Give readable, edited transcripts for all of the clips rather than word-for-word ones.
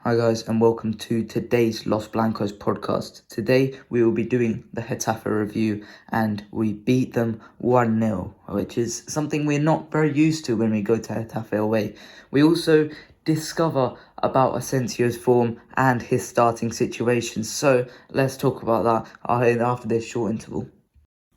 Hi guys, and welcome to today's Los Blancos podcast. Today we will be doing the Getafe review, and we beat them 1-0, which is something we're not very used to when we go to Getafe away. We also discover about Asensio's form and his starting situation, so let's talk about that after this short interval.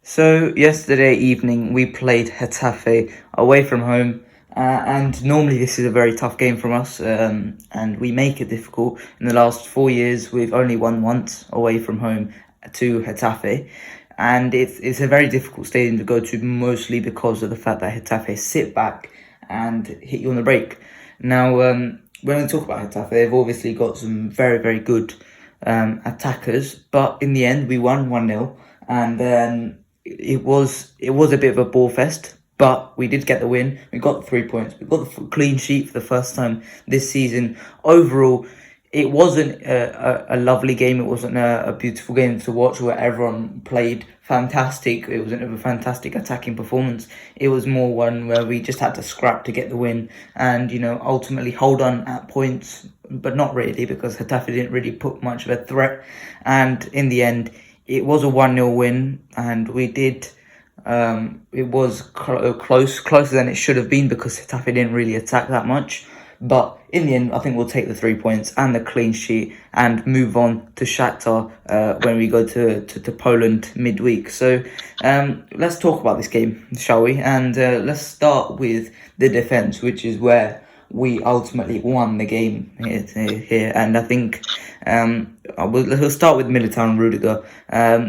So yesterday evening we played Getafe away from home. And normally this is a very tough game for us, and we make it difficult. In the last 4 years, we've only won once away from home to Getafe, and it's a very difficult stadium to go to, mostly because of the fact that Getafe sit back and hit you on the break. Now, when we talk about Getafe, they've obviously got some very, very good attackers, but in the end, we won 1-0, and it was a bit of a ball fest. But we did get the win. We got the 3 points. We got the clean sheet for the first time this season. Overall, it wasn't a lovely game. It wasn't a beautiful game to watch where everyone played fantastic. It wasn't a fantastic attacking performance. It was more one where we just had to scrap to get the win and, ultimately hold on at points, but not really, because Getafe didn't really put much of a threat. And in the end, it was a 1-0 win, and we did... it was closer than it should have been, because Getafe didn't really attack that much. But in the end, I think we'll take the 3 points and the clean sheet and move on to Shakhtar when we go to Poland midweek. So let's talk about this game, shall we? And let's start with the defence, which is where we ultimately won the game here. And I think we'll start with Militao and Rudiger.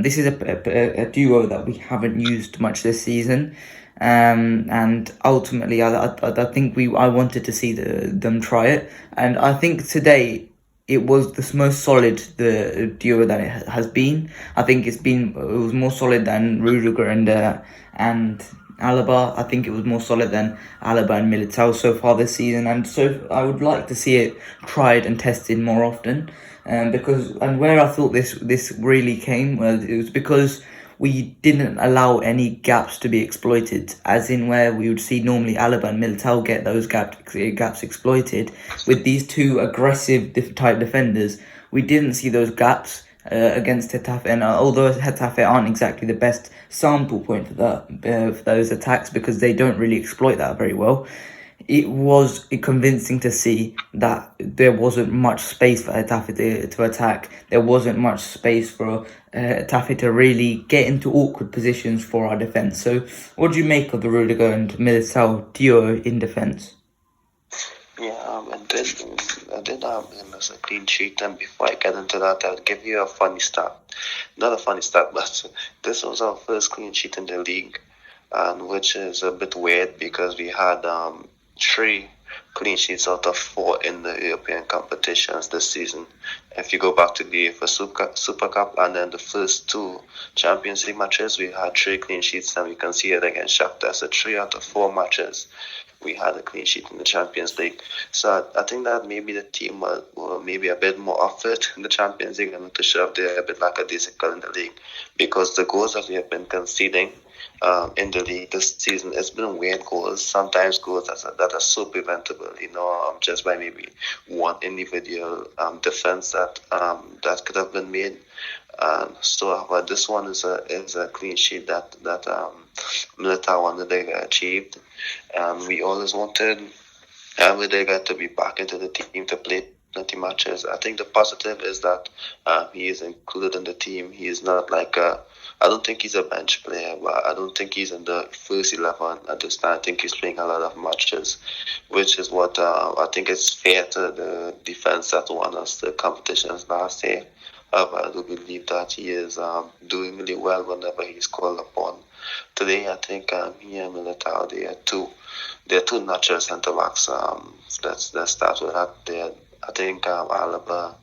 This is a duo that we haven't used much this season. And ultimately, I think I wanted to see them try it. And I think today it was the most solid the duo that it has been. I think it was more solid than Rudiger and Alaba. I think it was more solid than Alaba and Militao so far this season, and so I would like to see it tried and tested more often. Where I thought this really came, well, it was because we didn't allow any gaps to be exploited, as in where we would see normally Alaba and Militao get those gaps exploited. With these two aggressive type defenders, we didn't see those gaps against Getafe, and although Getafe aren't exactly the best sample point for those attacks, because they don't really exploit that very well, it was convincing to see that there wasn't much space for Getafe to attack. There wasn't much space for Getafe to really get into awkward positions for our defence. So what do you make of the Rudiger and Militao duo in defence? Yeah, I did miss a clean sheet, and before I get into that, I'll give you a funny stat. Not a funny stat, but this was our first clean sheet in the league, and which is a bit weird because we had 3 clean sheets out of 4 in the European competitions this season. If you go back to the UEFA Super Cup and then the first 2 Champions League matches, we had 3 clean sheets, and we can see it against Shakhtar. So 3 out of 4 matches we had a clean sheet in the Champions League. So I think that maybe the team were maybe a bit more off it in the Champions League. I'm not too sure if they're a bit lackadaisical in the league, because the goals that we have been conceding in the league this season, it's been weird goals. Sometimes goals that are so preventable, just by maybe one individual defense that could have been made. So this one is a clean sheet that Militao wanted to achieved. We always wanted Rudiger to be back into the team to play plenty matches. I think the positive is that he is included in the team. He is not like I don't think he's a bench player, but I don't think he's in the first 11 at this time. I think he's playing a lot of matches, which is what I think is fair to the defense that won us the competitions last year. I do believe that he is doing really well whenever he's called upon. Today, I think he and Militao, they are two natural centre backs. Let's start with that. I think Alaba,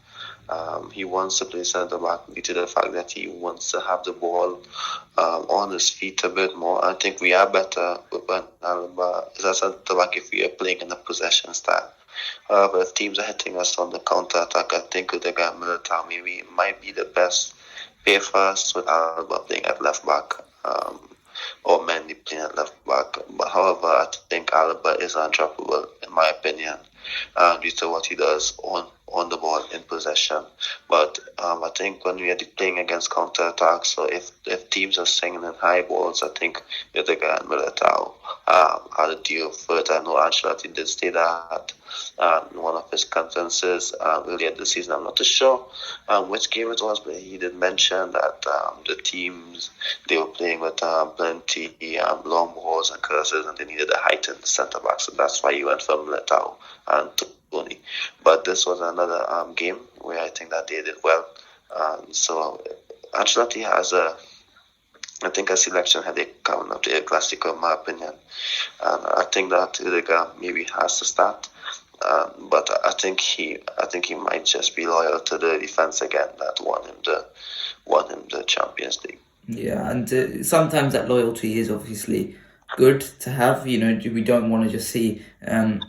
he wants to play centre back due to the fact that he wants to have the ball on his feet a bit more. I think we are better when Alaba is a centre back if we are playing in a possession style. However, if teams are hitting us on the counter attack, I think Rudiger and Militao maybe might be the best pair for us, with Alaba playing at left back. Or Mendy playing at left back. But however, I think Alaba is undroppable in my opinion, due to what he does on on the ball in possession. But I think when we are playing against counter attacks, so if teams are singing in high balls, I think Rudiger and Militao had a deal further. I know Ancelotti did say that in one of his conferences earlier this season. I'm not too sure which game it was, but he did mention that the teams they were playing with plenty long balls and curses, and they needed a heightened centre back. So that's why he went for Militao and Tony. But this was another game where I think that they did well. So Ancelotti has I think a selection headache coming up to El Clasico, in my opinion. And I think that Rudiger maybe has to start. But I think he might just be loyal to the defense again that won him the Champions League. Yeah, and sometimes that loyalty is obviously good to have. You know, we don't want to just see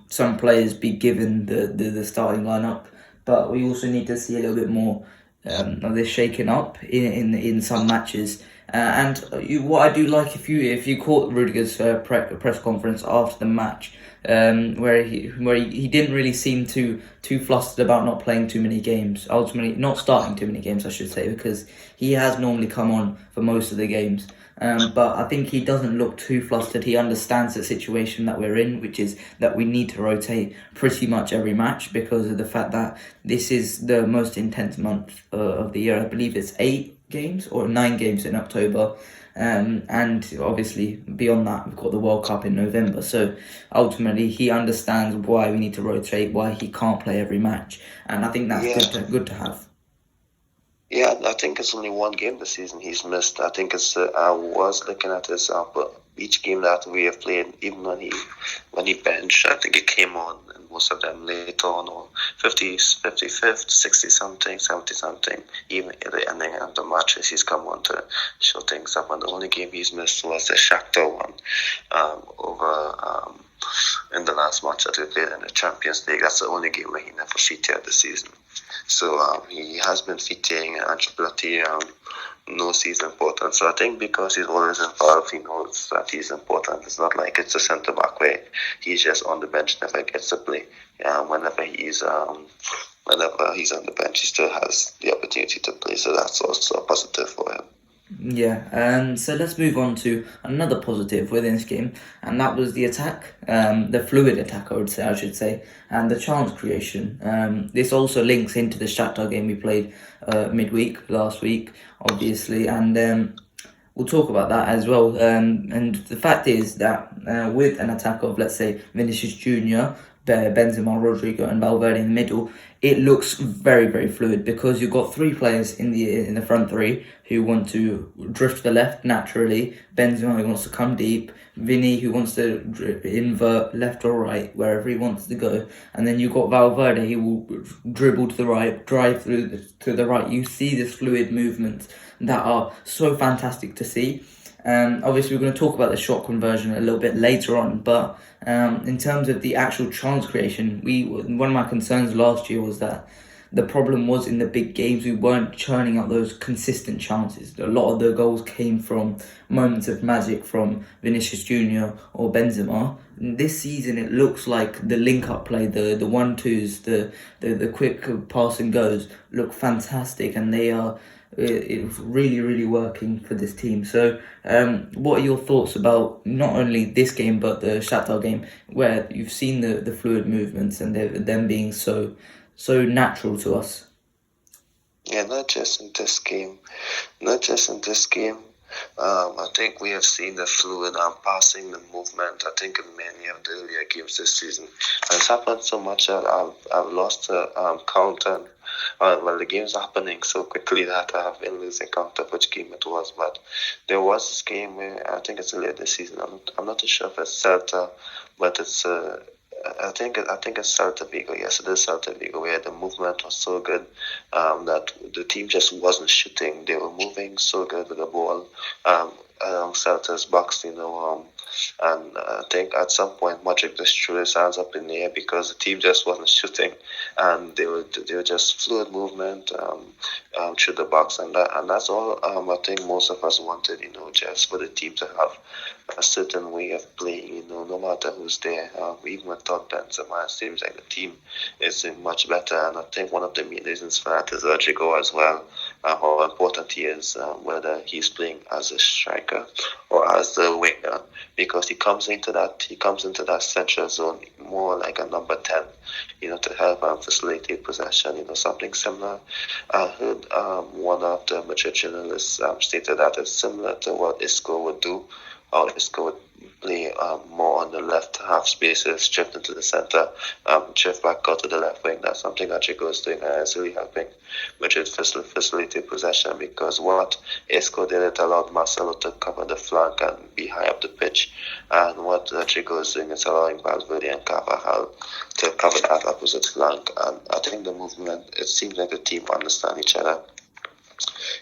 some players be given the starting lineup, but we also need to see a little bit more of this shaken up in some matches. What I do like, if you caught Rudiger's press conference after the match, where he didn't really seem too flustered about not playing too many games. Ultimately, not starting too many games, I should say, because he has normally come on for most of the games. But I think he doesn't look too flustered. He understands the situation that we're in, which is that we need to rotate pretty much every match because of the fact that this is the most intense month of the year. I believe it's 8 games or 9 games in October. And obviously beyond that we've got the World Cup in November, so ultimately he understands why we need to rotate, why he can't play every match, and I think that's good to have. Yeah, I think it's only one game this season he's missed. I think it's I was looking at his each game that we have played, even when he benched, I think he came on, and most of them later on, or 55th, 60 something, 70 something, even at the ending of the matches he's come on to show things up. And the only game he's missed was the Shakhtar one over in the last match that we played in the Champions League. That's the only game where he never featured this season. So he has been featuring Ancelotti knows he's important. So I think because he's always involved, he knows that he's important. It's not like it's a centre back where he's just on the bench, never gets to play. Whenever he's on the bench, he still has the opportunity to play. So that's also a positive for him. Yeah, so let's move on to another positive within this game, and that was the attack, the fluid attack, I should say, and the chance creation. This also links into the Shakhtar game we played midweek last week, obviously, and we'll talk about that as well. And the fact is that with an attack of, let's say, Vinicius Junior, Benzema, Rodrigo, and Valverde in the middle, it looks very, very fluid because you've got 3 players in the front 3 who want to drift to the left naturally. Benzema who wants to come deep, Vini who wants to invert left or right wherever he wants to go, and then you've got Valverde who will dribble to the right, drive through to the right. You see this fluid movements that are so fantastic to see. Obviously, we're going to talk about the shot conversion a little bit later on, but in terms of the actual chance creation, one of my concerns last year was that the problem was in the big games we weren't churning out those consistent chances. A lot of the goals came from moments of magic from Vinicius Junior or Benzema. This season, it looks like the link-up play, the 1-2s, the quick pass and goes look fantastic, and they are. It's really, really working for this team. So, what are your thoughts about not only this game but the Shakhtar game, where you've seen the fluid movements and them being so natural to us? Yeah, not just in this game. I think we have seen the fluid passing, the movement. I think in many of the earlier games this season, and it's happened so much that I've lost count. And the game's happening so quickly that I've been losing count of which game it was. But there was this game where I think it's earlier this season. I'm not too sure if it's Celta, but it's. I think it's Celta Vigo. Yes, it is Celta Vigo, where the movement was so good that the team just wasn't shooting. They were moving so good with the ball along Celta's box, and I think at some point Modric just threw his hands up in the air because the team just wasn't shooting, and they were just fluid movement through the box, and that's all. I think most of us wanted, just for the team to have a certain way of playing, no matter who's there. Even with without Benzema, it seems like the team is doing much better. And I think one of the main reasons for that is Rodrigo as well, how important he is, whether he's playing as a striker or as the winger, because he comes into that central zone more like a number 10, to help facilitate possession, something similar. I heard one of the Madrid journalists stated that it's similar to what Isco would do, how Isco would play more on the left half spaces, drift into the centre, drift back out to the left wing. That's something that Chico is doing, and it's really helping Madrid facilitate possession, because what Isco did, it allowed Marcelo to cover the flank and be high up the pitch, and what Chico is doing is allowing Valverde and Carvajal to cover that opposite flank. And I think the movement, it seems like the team understand each other,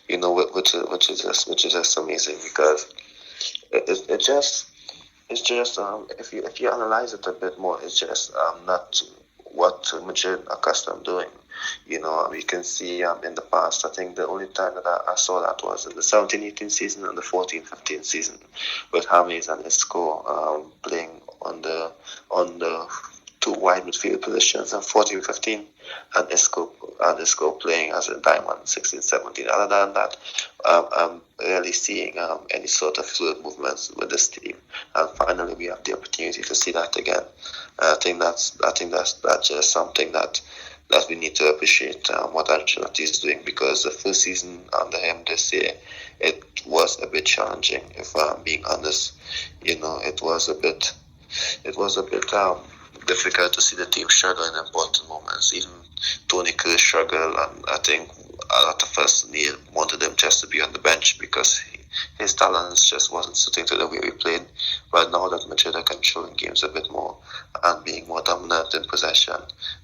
which is just amazing, because it's just if you analyze it a bit more, it's just not what Madrid are accustomed doing. You can see in the past, I think the only time that I saw that was in the 17-18 season and the 14-15 season, with James and Isco playing on the two wide midfield positions, and 14-15, and Isco playing as a diamond 16-17. Other than that, I'm really seeing any sort of fluid movements with this team, and finally we have the opportunity to see that again. I think that's just something that we need to appreciate what Ancelotti is doing, because the first season under him this year, it was a bit challenging. If I'm being honest, it was a bit difficult to see the team struggle in important moments. Even Toni Kroos struggled, and I think a lot of us wanted him just to be on the bench, because his talents just wasn't suiting to the way we played. But now that Madrid are controlling games a bit more and being more dominant in possession,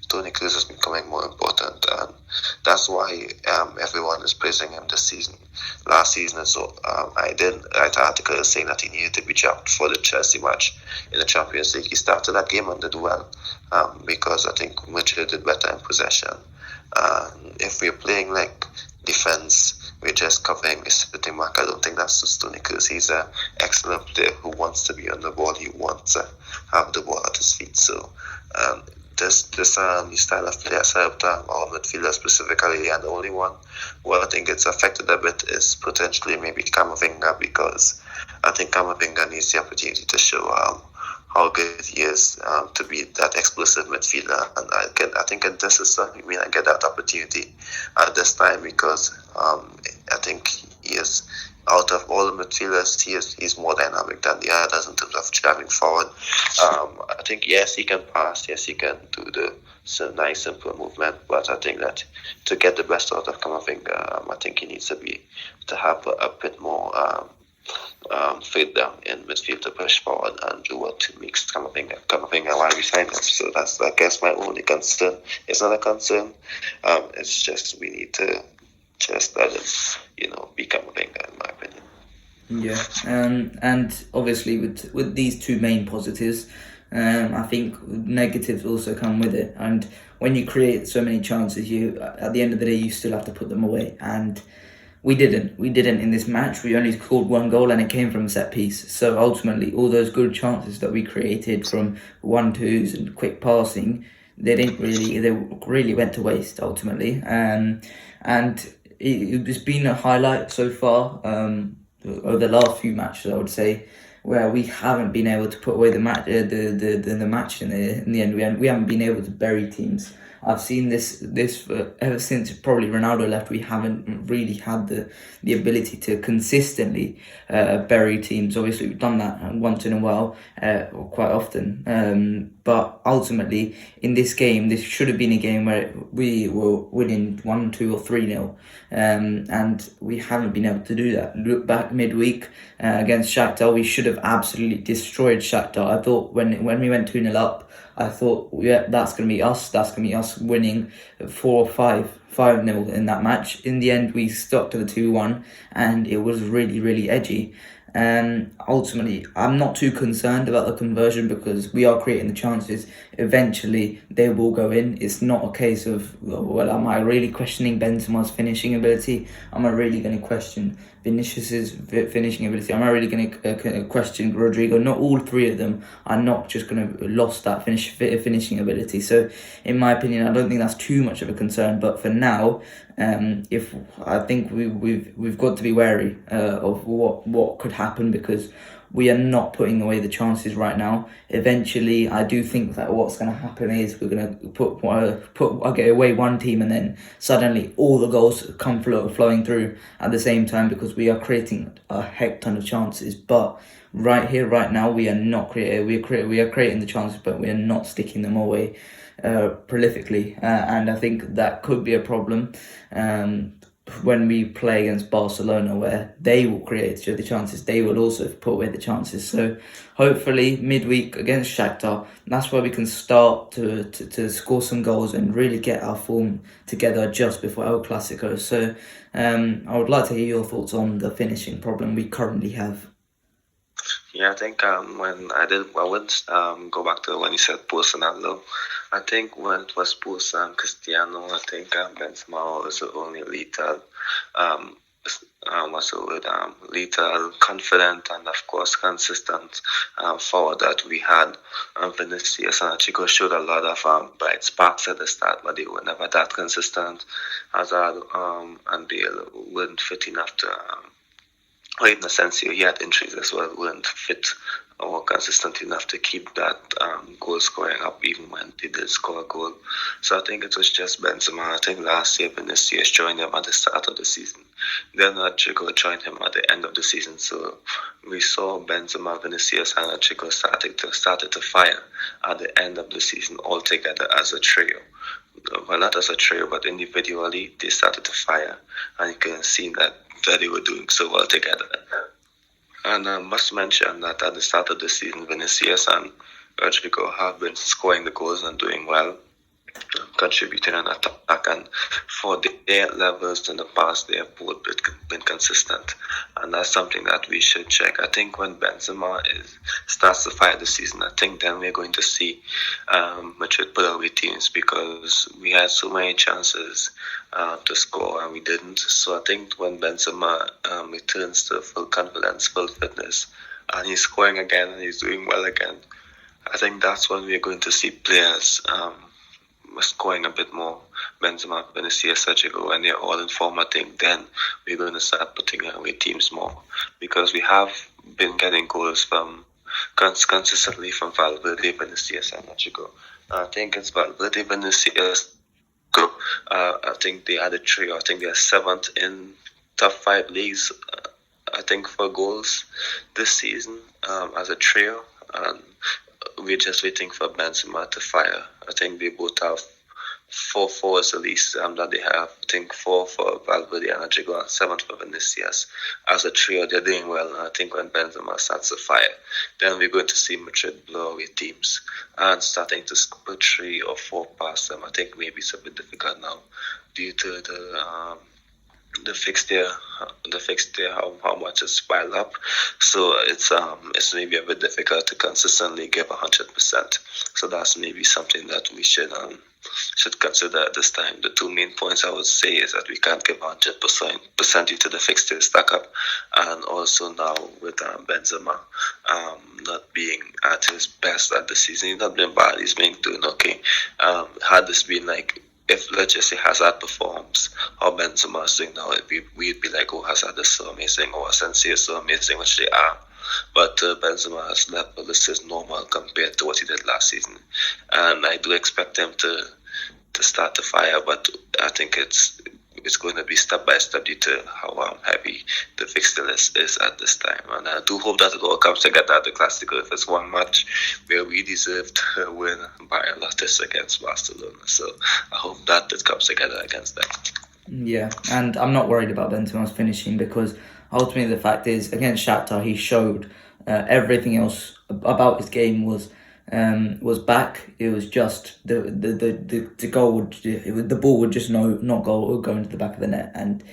Toni Kroos is becoming more important, and that's why everyone is praising him this season. Last season, so I did write an article saying that he needed to be dropped for the Chelsea match in the Champions League. He started that game and did well, because I think Madrid did better in possession. If we're playing like defense, we're just covering, we're sitting back, I don't think that's just Toni Kroos. He's an excellent player who wants to be on the ball. He wants to have the ball at his feet. So this style of play has helped our midfielders specifically, and the only one who I think it's affected a bit is potentially maybe Camavinga, because I think Camavinga needs the opportunity to show how good he is to be that explosive midfielder, and I think this is something we get that opportunity at this time, because I think he is, out of all the midfielders, he's more dynamic than the others in terms of driving forward. I think yes, he can pass, yes, he can do the nice simple movement, but I think that to get the best out of Camavinga, I think he needs to have a bit more freedom in midfield to push forward and do what makes Camavinga why we signed him. So that's, I guess, my only concern. It's not a concern. It's just we need to just let him, be Camavinga, in my opinion. Yeah, and obviously with these two main positives, I think negatives also come with it. And when you create so many chances, you at the end of the day you still have to put them away. And we didn't in this match. We only scored one goal, and it came from a set piece. So ultimately, all those good chances that we created from 1-2s and quick passing, they really went to waste ultimately. And it's been a highlight so far over the last few matches, I would say, where we haven't been able to put away the match. The match in the end, we haven't been able to bury teams. I've seen this ever since probably Ronaldo left. We haven't really had the ability to consistently bury teams. Obviously, we've done that once in a while, or quite often. But ultimately, in this game, this should have been a game where we were winning 1-2 or 3-0, and we haven't been able to do that. Look back midweek against Shakhtar, we should have absolutely destroyed Shakhtar. I thought when we went 2-0 up, I thought, yeah, that's going to be us. That's going to be us winning 4 or 5-0 in that match. In the end, we stuck to the 2-1, and it was really, really edgy. Ultimately, I'm not too concerned about the conversion, because we are creating the chances. Eventually, they will go in. It's not a case of, well, am I really questioning Benzema's finishing ability? Am I really going to question Vinicius's finishing ability. I'm not really going to question Rodrigo. Not all three of them are not just going to lost that finishing ability. So, in my opinion, I don't think that's too much of a concern. But for now, if I think we've got to be wary of what could happen, because we are not putting away the chances right now. Eventually, I do think that what's going to happen is we're going to put away one team, and then suddenly all the goals come flowing through at the same time, because we are creating a heck ton of chances. But right here, right now, we are not creating. We are creating the chances, but we are not sticking them away prolifically, and I think that could be a problem when we play against Barcelona, where they will create the chances, they will also put away the chances. So hopefully midweek against Shakhtar, that's where we can start to score some goals and really get our form together just before El Clasico. So I would like to hear your thoughts on the finishing problem we currently have. Yeah, I think I wouldn't go back to when you said post Ronaldo. I think when it was post Cristiano, I think Benzema was the only lethal, what's the word, lethal, confident, and of course consistent forward that we had. Vinicius and Chico showed a lot of bright sparks at the start, but they were never that consistent. Hazard and Bale weren't fit enough to. Or in a sense, he had injuries as well, weren't fit or consistent enough to keep that goal scoring up even when they did score a goal. So I think it was just Benzema. I think last year Vinicius joined him at the start of the season. Then Chico joined him at the end of the season. So we saw Benzema, Vinicius, and Chico started to fire at the end of the season all together as a trio. Well, not as a trio, but individually they started to fire, and you can see that they were doing so well together. And I must mention that at the start of the season, Vinicius and Rodrigo have been scoring the goals and doing well, contributing an attack, and for their levels in the past, they have both been consistent, and that's something that we should check. I think when Benzema starts to fire the season, I think then we're going to see Madrid put away teams, because we had so many chances to score and we didn't. So I think when Benzema returns to full confidence, full fitness, and he's scoring again and he's doing well again, I think that's when we're going to see players scoring a bit more. Benzema, Vinicius, Sergio, when they're all in form, I think then we're going to start putting away teams more, because we have been getting goals from consistently from Valverde, Vinicius, and Sergio. I think it's Valverde, Vinicius. I think they had a trio. I think they are seventh in top 5 leagues. I think for goals this season as a trio, and we're just waiting for Benzema to fire. I think they both have 4 forwards at least that they have. I think 4 for Valverde and Rodrigo, and 7 for Vinicius. As a trio, they're doing well. And I think when Benzema starts to fire, then we're going to see Madrid blow away teams and starting to put 3 or 4 past them. I think maybe it's a bit difficult now due to the fixture, how much it's piled up. So it's maybe a bit difficult to consistently give 100%. So that's maybe something that we should consider at this time. The 2 main points I would say is that we can't give 100% due to the fixture stack up, and also now with Benzema not being at his best at the season. He's not been bad. He's been doing okay. Had this been like, if let's just say Hazard performs how Benzema is doing now, we'd be like, oh, Hazard is so amazing, or Asensio is so amazing, which they are. But Benzema's level is just normal compared to what he did last season, and I do expect him to start to fire. But I think it's going to be step by step due to how heavy the fixture list is at this time. And I do hope that it all comes together at the Clasico. If it's one match where we deserve to win by a lot, is against Barcelona. So I hope that it comes together against them. Yeah, and I'm not worried about Benzema's finishing, because ultimately the fact is, against Shakhtar, he showed everything else about his game was back. It was just the goal the ball would just not go into the back of the net, and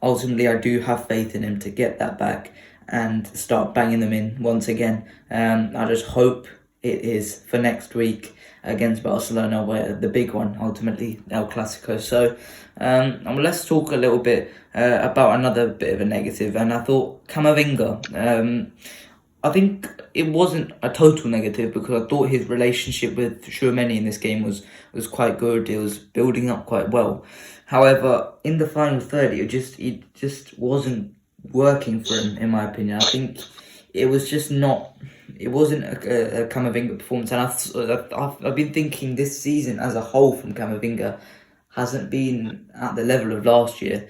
ultimately I do have faith in him to get that back and start banging them in once again. I just hope it is for next week against Barcelona, where the big one ultimately, El Clasico. So let's talk a little bit about another bit of a negative, and I thought Camavinga. I think it wasn't a total negative because I thought his relationship with Tchouaméni in this game was quite good. It was building up quite well. However, in the final third, it just wasn't working for him, in my opinion. I think it was just not. It wasn't a Camavinga performance, and I've been thinking this season as a whole from Camavinga hasn't been at the level of last year.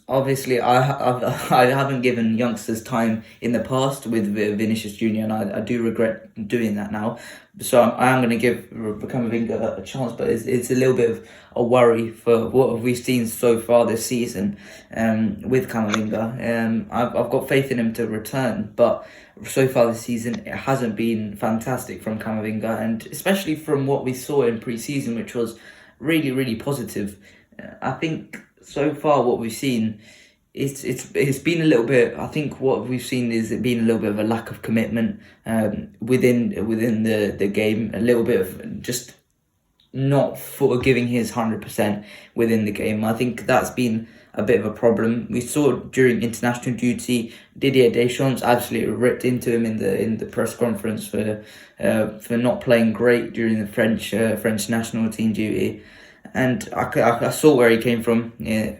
Obviously, I haven't given youngsters time in the past with Vinicius Junior, and I do regret doing that now. So I am going to give Camavinga a chance, but it's a little bit of a worry for what we've seen so far this season with Camavinga. I've got faith in him to return, but so far this season it hasn't been fantastic from Camavinga, and especially from what we saw in pre-season, which was really, really positive. I think so far what we've seen, it's been a little bit. I think what we've seen is it been a little bit of a lack of commitment within the game, a little bit of just not for giving his 100% within the game. I think that's been a bit of a problem. We saw during international duty, Didier Deschamps absolutely ripped into him in the press conference for not playing great during the French national team duty. And I saw where he came from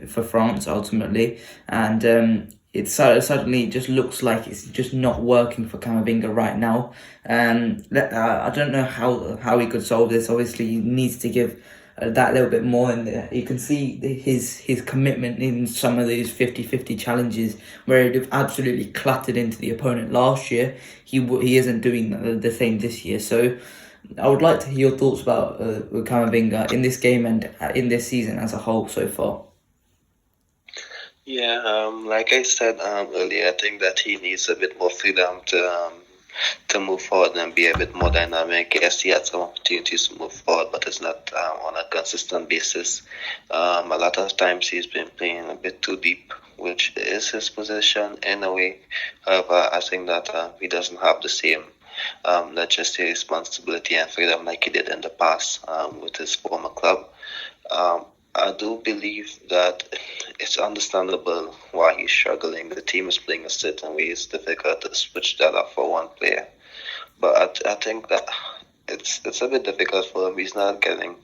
for France ultimately, and it suddenly just looks like it's just not working for Camavinga right now. I don't know how he could solve this. Obviously, he needs to give that little bit more, and you can see his commitment in some of these 50-50 challenges where he'd absolutely clattered into the opponent last year. He isn't doing the same this year, so I would like to hear your thoughts about Camavinga in this game and in this season as a whole so far. Yeah, like I said earlier, I think that he needs a bit more freedom to move forward and be a bit more dynamic. Yes, he had some opportunities to move forward, but it's not on a consistent basis. A lot of times he's been playing a bit too deep, which is his position in a way. However, I think that he doesn't have the same, let's just say, responsibility and freedom like he did in the past with his former club. I do believe that it's understandable why he's struggling. The team is playing a certain way. It's difficult to switch that up for one player. But I think that it's a bit difficult for him. He's not getting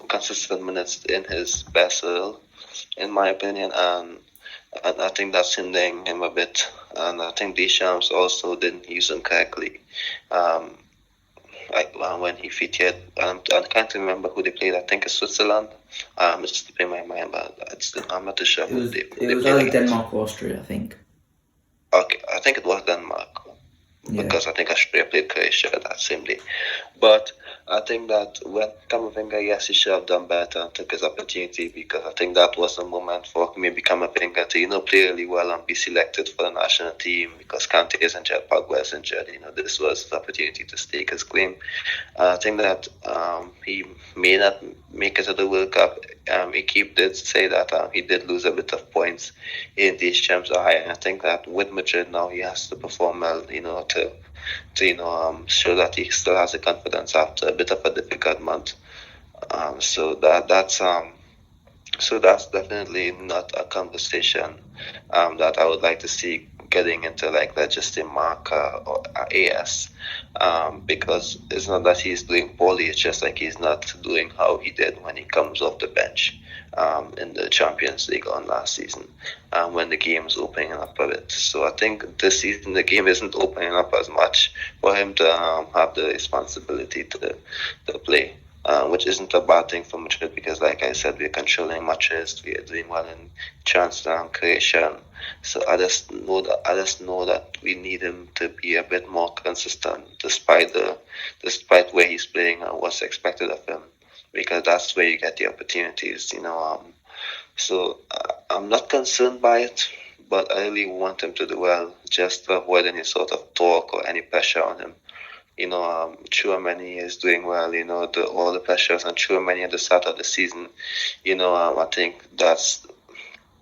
consistent minutes in his best role, in my opinion, and I think that's hindering him a bit. And I think Deschamps also didn't use him correctly. Like when he featured, I can't remember who they played. I think it's Switzerland. It's slipping my mind, but I'm not too sure who they was played either against. Denmark or Austria, I think. Okay, I think it was Denmark. Yeah. Because I think Austria played Croatia that same day. But I think that when Camavinga, yes, he should have done better and took his opportunity, because I think that was a moment for maybe Camavinga to, play really well and be selected for the national team, because Kante is injured, Pogba is injured. This was the opportunity to stake his claim. I think that he may not make it to the World Cup. He did say that he did lose a bit of points in these champs. I think that with Madrid now, he has to perform well, to show that he still has the confidence after a bit of a difficult month. So that's definitely not a conversation that I would like to see getting into, like, let's just say Marca or AS, because it's not that he's doing poorly, it's just like he's not doing how he did when he comes off the bench in the Champions League on last season, when the game's opening up a bit. So I think this season the game isn't opening up as much for him to have the responsibility to play. Which isn't a bad thing for Madrid, because, like I said, we're controlling matches, we are doing well in chance creation. So I just know that we need him to be a bit more consistent, despite where he's playing and what's expected of him, because that's where you get the opportunities. So I'm not concerned by it, but I really want him to do well, just to avoid any sort of talk or any pressure on him. Tchouaméni is doing well. All the pressures on Tchouaméni at the start of the season. I think that's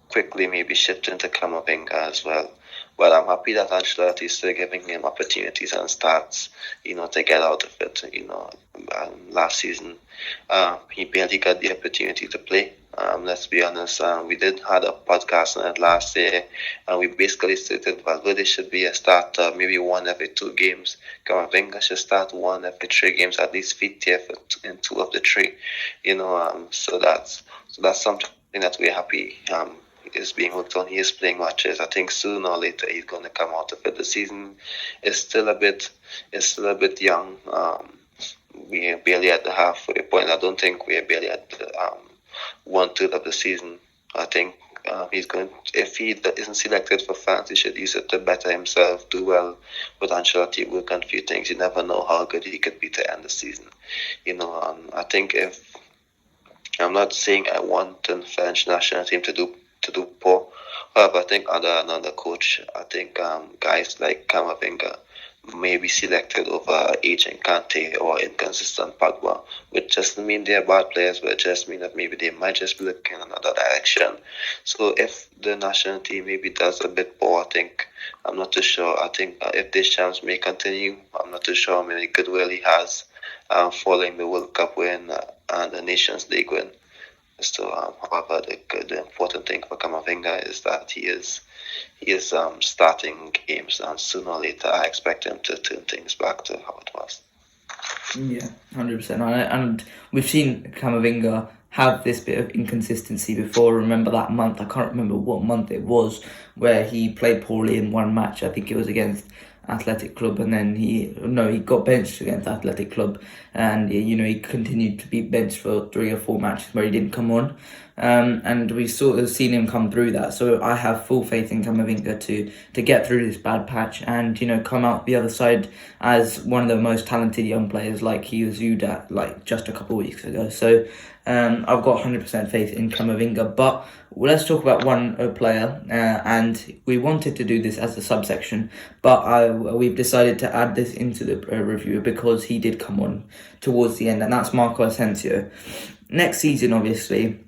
quickly maybe shifting to Camavinga as well. But I'm happy that Ancelotti is still giving him opportunities and starts, to get out of it. Last season, he barely got the opportunity to play. Let's be honest. We did had a podcast on it last year, and we basically stated Valverde should be a starter, maybe one every 2 games. Camavinga should start one every 3 games, at least fit here in 2 of the 3. So that's something that we're happy is being worked on. He is playing matches. I think sooner or later he's going to come out of it. The season is still a bit young. We are barely at the halfway point. I don't think we are barely at the 1/3 of the season. I think he's going. If he isn't selected for France, he should use it to better himself, do well with Ancelotti, work on a few things. You never know how good he could be to end the season. I think if I'm not saying I want the French national team to do poor. However, I think under another coach, I think guys like Camavinga may be selected over aging Kante or inconsistent Pogba, which doesn't mean they're bad players, but it just means that maybe they might just be looking in another direction. So if the national team maybe does a bit poor, I'm not too sure. I think if Deschamps may continue, I'm not too sure how many goodwill he has following the World Cup win and the Nations League win. So, however, the important thing for Camavinga is that he is starting games, and sooner or later I expect him to turn things back to how it was. Yeah, 100%. And we've seen Camavinga have this bit of inconsistency before. Remember that month? I can't remember what month it was where he played poorly in one match. I think it was against Athletic Club, and then he got benched against Athletic Club, and he continued to be benched for 3 or 4 matches where he didn't come on, and we sort of seen him come through that. So I have full faith in Camavinga to get through this bad patch and come out the other side as one of the most talented young players, like he was viewed at like just a couple of weeks ago. So I've got 100% faith in Camavinga. But let's talk about one player, and we wanted to do this as a subsection, but we've decided to add this into the review because he did come on towards the end, and that's Marco Asensio. Next season, obviously,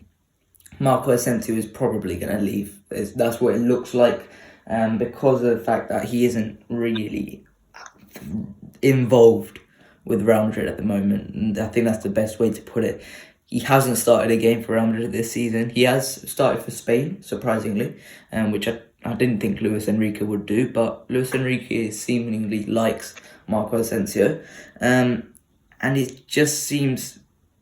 Marco Asensio is probably going to leave. That's what it looks like, because of the fact that he isn't really involved with Real Madrid at the moment, and I think that's the best way to put it. He hasn't started a game for Real Madrid this season. He has started for Spain, surprisingly, which I didn't think Luis Enrique would do, but Luis Enrique seemingly likes Marco Asensio, and it just seems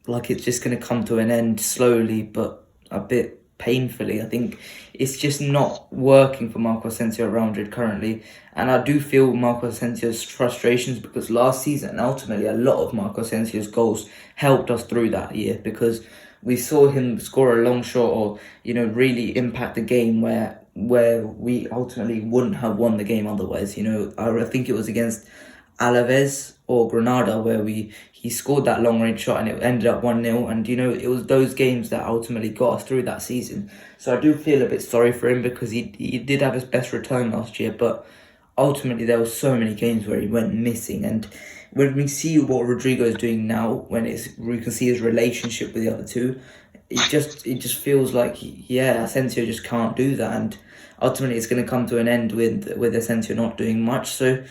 like it's just going to come to an end slowly, but a bit painfully. I think it's just not working for Marco Asensio at Real Madrid currently, and I do feel Marco Asensio's frustrations because last season, ultimately, a lot of Marco Asensio's goals helped us through that year because we saw him score a long shot or really impact the game where we ultimately wouldn't have won the game otherwise. I think it was against Alaves or Granada where he scored that long range shot and it ended up 1-0, and it was those games that ultimately got us through that season. So I do feel a bit sorry for him because he did have his best return last year, but ultimately there were so many games where he went missing. And when we see what Rodrigo is doing now, we can see his relationship with the other two, it just feels like Asensio just can't do that, and ultimately it's going to come to an end with Asensio not doing much. So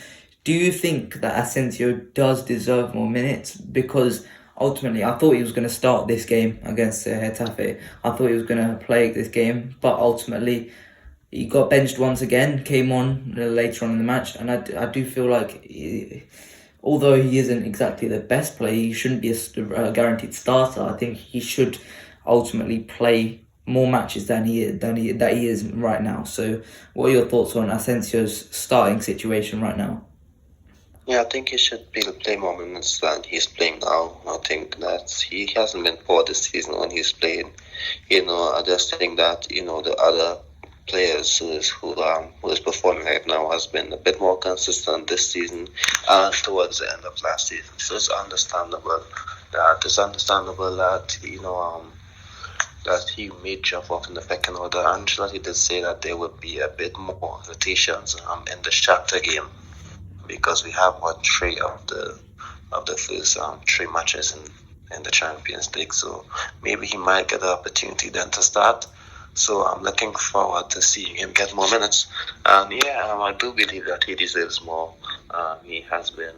do you think that Asensio does deserve more minutes? Because ultimately, I thought he was going to start this game against Getafe. I thought he was going to play this game, but ultimately, he got benched once again, came on later on in the match, and I do feel like, although he isn't exactly the best player, he shouldn't be a guaranteed starter. I think he should ultimately play more matches than he is right now. So, what are your thoughts on Asensio's starting situation right now? Yeah, I think he should play more minutes than he's playing now. I think that he hasn't been poor this season when he's playing. I just think that the other players who is performing right now has been a bit more consistent this season and towards the end of last season. So it's understandable that that he may jump off in the second order. Ancelotti did say that there would be a bit more rotations in the Shakhtar game, because we have won 3 of the first 3 matches in the Champions League. So maybe he might get the opportunity then to start. So I'm looking forward to seeing him get more minutes. And I do believe that he deserves more. He has been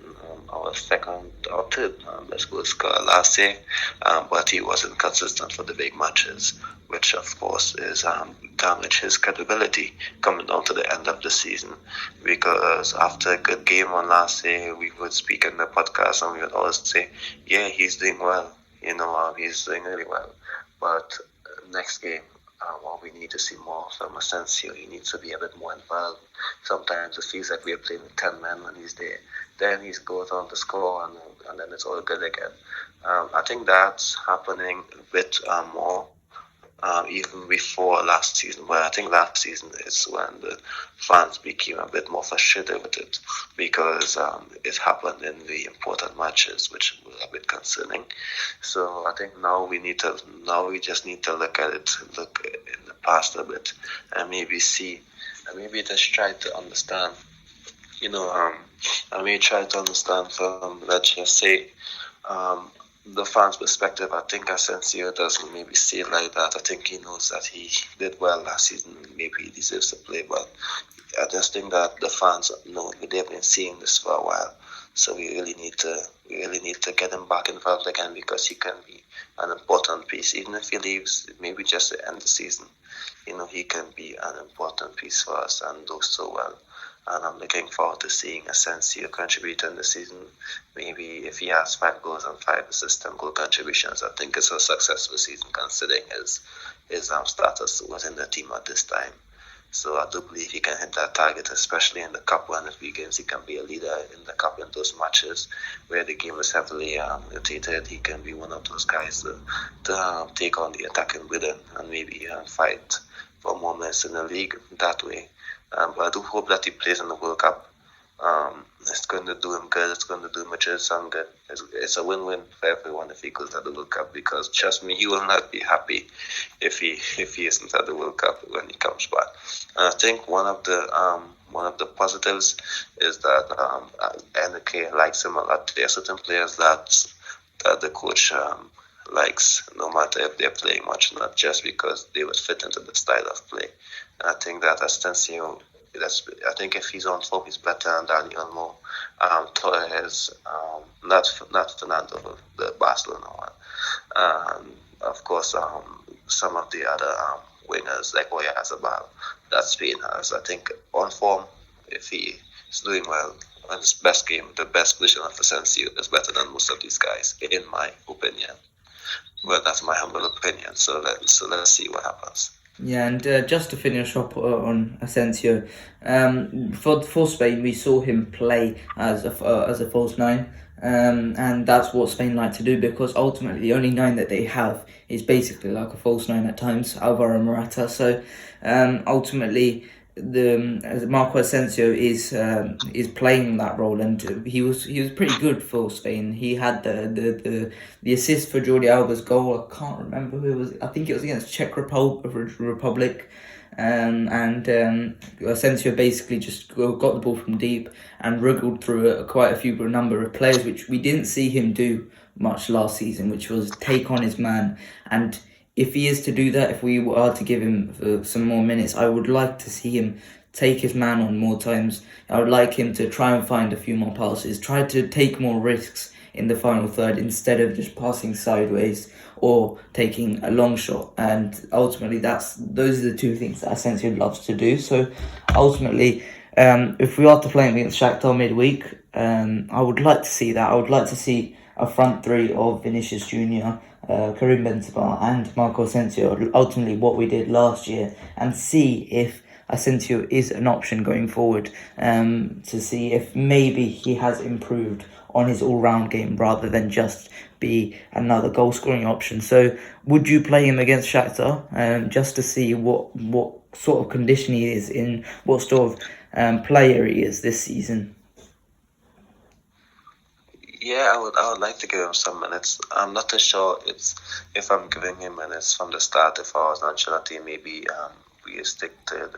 our second or third best goal scorer last year, but he wasn't consistent for the big matches, which of course is damage his credibility coming down to the end of the season. Because after a good game on last year, we would speak in the podcast and we would always say, yeah, he's doing well. He's doing really well. But next game, we need to see more from Asensio. He needs to be a bit more involved. Sometimes it feels like we're playing with 10 men when he's there. Then he goes on to score, and then it's all good again. I think that's happening a bit more even before last season. But I think last season is when the fans became a bit more frustrated with it because it happened in the important matches, which was a bit concerning. So I think now we just need to look in the past a bit, and maybe just try to understand. I may try to understand from, let's just say, um, the fans' perspective. I think Asensio doesn't maybe see it like that. I think he knows that he did well last season. Maybe he deserves to play, but I just think that the fans know they've been seeing this for a while. So we really need to get him back involved again because he can be an important piece. Even if he leaves, maybe just to end the season, he can be an important piece for us and do so well. And I'm looking forward to seeing Asensio contribute in the season. Maybe if he has 5 goals and 5 assists and goal contributions, I think it's a successful season considering his status within the team at this time. So I do believe he can hit that target, especially in the cup run. If he games, he can be a leader in the cup in those matches where the game is heavily rotated. He can be one of those guys to take on the attacking rhythm and maybe fight for moments in the league that way. But I do hope that he plays in the World Cup. It's going to do him good. It's going to do Madrid good. It's a win-win for everyone if he goes at the World Cup because trust me, he will not be happy if he isn't at the World Cup when he comes back. And I think one of the positives is that NK likes him a lot. There are certain players that the coach likes, no matter if they're playing much, not just because they would fit into the style of play. And I think that Asensio, I think if he's on form, he's better than Dani Olmo, Torres, not Fernando, the Barcelona one. Of course, some of the other wingers like Oyarzabal that Spain has. I think on form, if he is doing well on his best game, the best position of Asensio is better than most of these guys, in my opinion. Well, that's my humble opinion. So let's see what happens. Yeah, and just to finish up on Asensio, for Spain we saw him play as a false nine, and that's what Spain like to do because ultimately the only nine that they have is basically like a false nine at times, Alvaro Morata. So ultimately as Marco Asensio is playing that role, and he was pretty good for Spain. He had the assist for Jordi Alba's goal. I can't remember who it was. I think it was against Czech Republic. And Asensio basically just got the ball from deep and wriggled through quite a number of players, which we didn't see him do much last season, which was take on his man. And if he is to do that, if we are to give him some more minutes, I would like to see him take his man on more times. I would like him to try and find a few more passes, try to take more risks in the final third instead of just passing sideways or taking a long shot. And ultimately, those are the two things that Asensio loves to do. So ultimately, if we are to play against Shakhtar midweek, I would like to see that. I would like to see a front three of Vinicius Junior, Karim Benzema and Marco Asensio, ultimately what we did last year, and see if Asensio is an option going forward, to see if maybe he has improved on his all-round game rather than just be another goal-scoring option. So would you play him against Shakhtar, just to see what sort of condition he is in, what sort of player he is this season? Yeah, I would like to give him some minutes. I'm not too sure if I'm giving him minutes from the start. If I was Ancelotti, maybe we stick to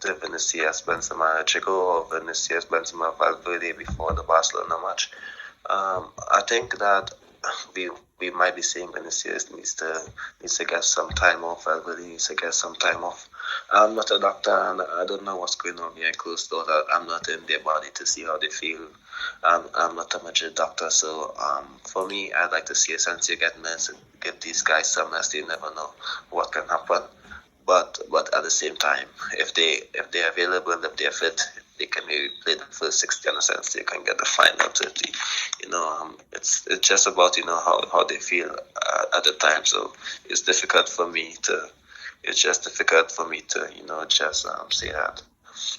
the Vinicius Benzema Chico or Vinicius Benzema Valverde before the Barcelona match. I think that we we might be saying Vinicius needs to get some time off. Valverde needs to get some time off. I'm not a doctor, and I don't know what's going on behind closed doors. I'm not in their body to see how they feel. I'm not a Madrid doctor, so for me, I'd like to see Asensio get minutes and give these guys some rest. You never know what can happen. But at the same time, if they're available and if they're fit, they can maybe play the first 60 in a sense. They can get the final 30. It's just about how they feel at the time. So it's difficult for me to. It's just difficult for me to just say that,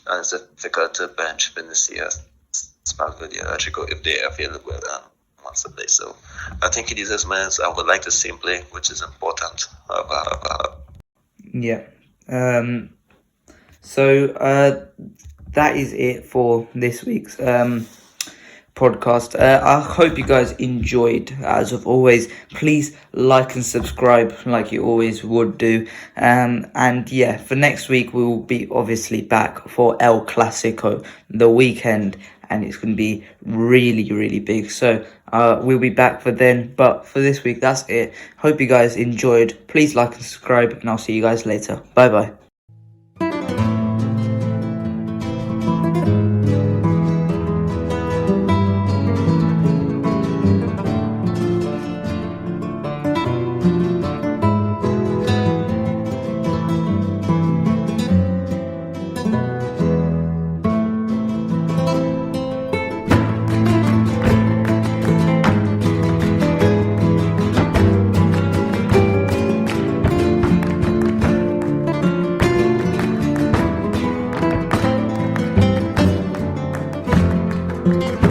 and it's difficult to bench Vinicius, Valverde, and Rodrigo if they're available once a play. So I think he deserves minutes. I would like to see him play, which is important. Yeah. So that is it for this week's podcast. I hope you guys enjoyed. As of always, please like and subscribe like you always would do. And yeah, for next week we will be obviously back for El Clasico, the weekend, and it's going to be really, really big. So we'll be back for then. But for this week, that's it. Hope you guys enjoyed. Please like and subscribe, and I'll see you guys later. Bye bye. Thank you.